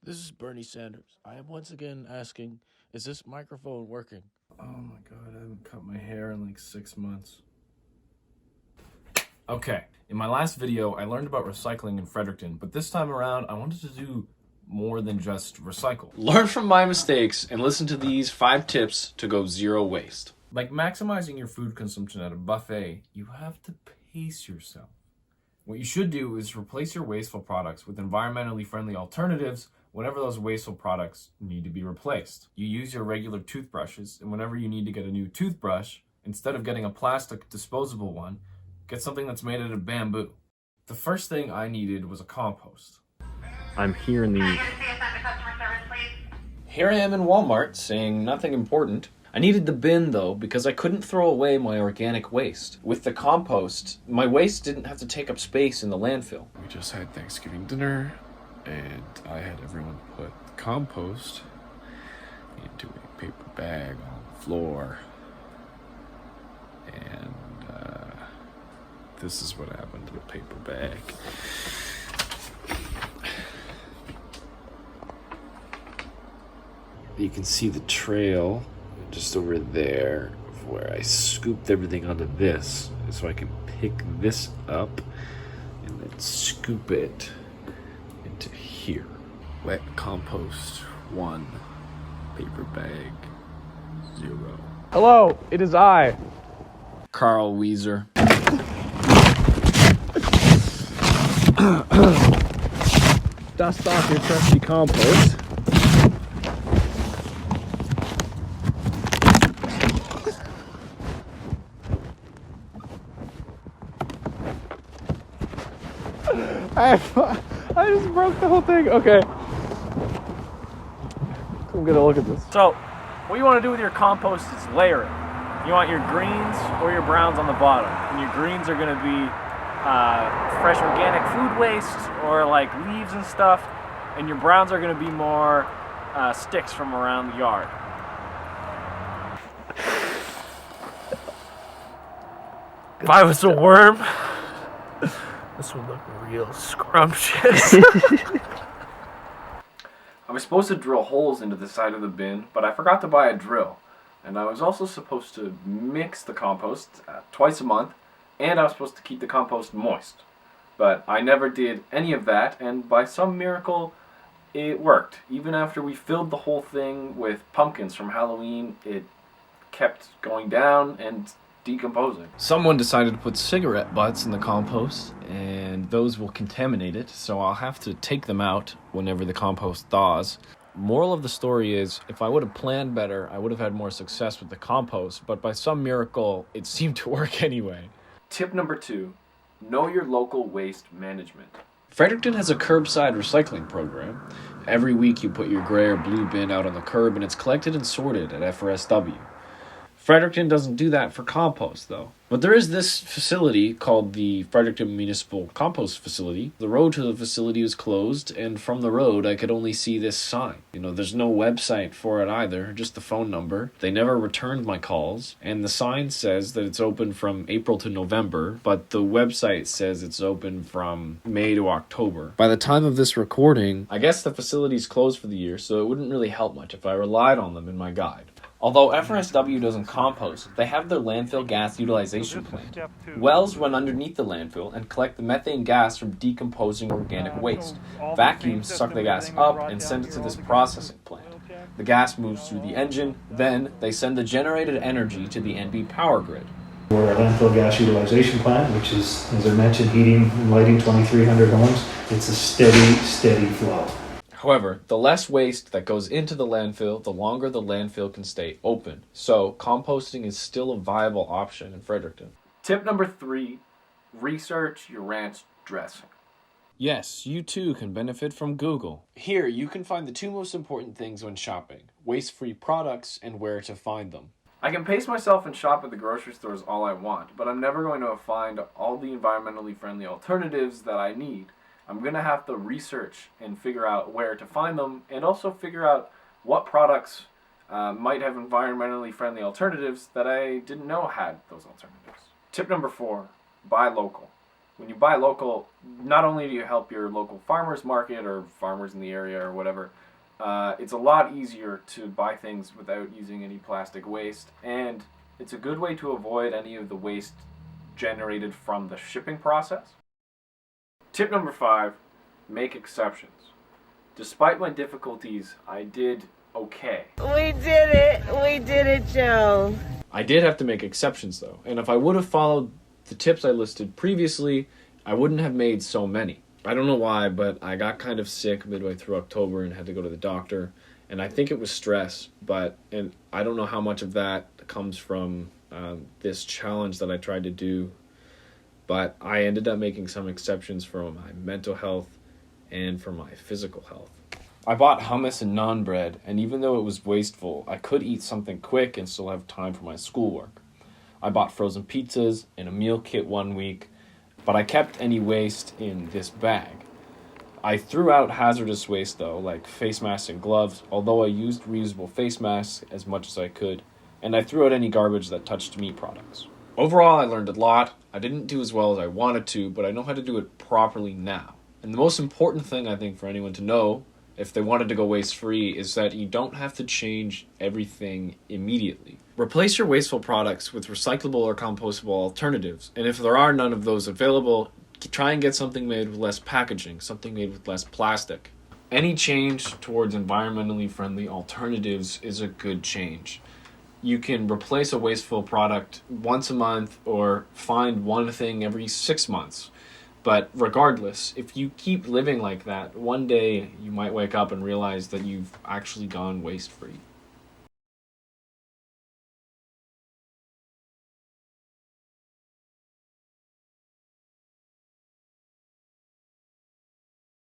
This is Bernie Sanders. I am once again asking, is this microphone working? Oh my god, I haven't cut my hair in like 6 months. Okay, in my last video, I learned about recycling in Fredericton, but this time around, I wanted to do more than just recycle. Learn from my mistakes and listen to these 5 tips to go zero waste. Like maximizing your food consumption at a buffet, you have to pace yourself. What you should do is replace your wasteful products with environmentally friendly alternatives whenever those wasteful products need to be replaced. You use your regular toothbrushes, and whenever you need to get a new toothbrush, instead of getting a plastic disposable one, get something that's made out of bamboo. The first thing I needed was a compost. I'm here in the... Here I am in Walmart saying nothing important. I needed the bin though because I couldn't throw away my organic waste. With the compost, my waste didn't have to take up space in the landfill. We just had Thanksgiving dinner, and I had everyone put compost into a paper bag on the floor. And this is what happened to the paper bag. You can see the trail just over there where I scooped everything onto this so I can pick this up and then scoop it into here. Wet compost 1, paper bag 0. Hello, it is I. Carl Wheezer. Dust off your trusty compost. I just broke the whole thing. Okay. I'm gonna look at this. So, what you want to do with your compost is layer it. You want your greens or your browns on the bottom. And your greens are going to be fresh organic food waste or like leaves and stuff. And your browns are going to be more sticks from around the yard. If I was a worm, this would look real scrumptious. I was supposed to drill holes into the side of the bin, but I forgot to buy a drill. And I was also supposed to mix the compost twice a month, and I was supposed to keep the compost moist. But I never did any of that, and by some miracle, it worked. Even after we filled the whole thing with pumpkins from Halloween, it kept going down and decomposing. Someone decided to put cigarette butts in the compost, and those will contaminate it, so I'll have to take them out whenever the compost thaws. Moral of the story is, if I would have planned better, I would have had more success with the compost, but by some miracle, it seemed to work anyway. Tip number 2, know your local waste management. Fredericton has a curbside recycling program. Every week you put your gray or blue bin out on the curb and it's collected and sorted at FRSW. Fredericton doesn't do that for compost, though. But there is this facility called the Fredericton Municipal Compost Facility. The road to the facility is closed, and from the road I could only see this sign. There's no website for it either, just the phone number. They never returned my calls, and the sign says that it's open from April to November, but the website says it's open from May to October. By the time of this recording, I guess the facility's closed for the year, so it wouldn't really help much if I relied on them in my guide. Although FRSW doesn't compost, they have their landfill gas utilization plant. Wells run underneath the landfill and collect the methane gas from decomposing organic waste. Vacuums suck the gas up and send it to this processing plant. The gas moves through the engine, then they send the generated energy to the NB power grid. We're a landfill gas utilization plant, which is, as I mentioned, heating and lighting 2,300 homes. It's a steady flow. However, the less waste that goes into the landfill, the longer the landfill can stay open. So, composting is still a viable option in Fredericton. Tip number 3, research your ranch dressing. Yes, you too can benefit from Google. Here, you can find the 2 most important things when shopping: waste-free products and where to find them. I can pace myself and shop at the grocery stores all I want, but I'm never going to find all the environmentally friendly alternatives that I need. I'm going to have to research and figure out where to find them, and also figure out what products might have environmentally friendly alternatives that I didn't know had those alternatives. Tip number 4, buy local. When you buy local, not only do you help your local farmers market or farmers in the area or whatever, it's a lot easier to buy things without using any plastic waste, and it's a good way to avoid any of the waste generated from the shipping process. Tip number 5, make exceptions. Despite my difficulties, I did okay. We did it, Joe. I did have to make exceptions though, and if I would have followed the tips I listed previously, I wouldn't have made so many. I don't know why, but I got kind of sick midway through October and had to go to the doctor, and I think it was stress, and I don't know how much of that comes from this challenge that I tried to do, but I ended up making some exceptions for my mental health and for my physical health. I bought hummus and naan bread, and even though it was wasteful, I could eat something quick and still have time for my schoolwork. I bought frozen pizzas and a meal kit one week, but I kept any waste in this bag. I threw out hazardous waste though, like face masks and gloves, although I used reusable face masks as much as I could, and I threw out any garbage that touched meat products. Overall, I learned a lot. I didn't do as well as I wanted to, but I know how to do it properly now. And the most important thing I think for anyone to know, if they wanted to go waste-free, is that you don't have to change everything immediately. Replace your wasteful products with recyclable or compostable alternatives, and if there are none of those available, try and get something made with less packaging, something made with less plastic. Any change towards environmentally friendly alternatives is a good change. You can replace a wasteful product once a month or find one thing every 6 months. But regardless, if you keep living like that, one day you might wake up and realize that you've actually gone waste-free.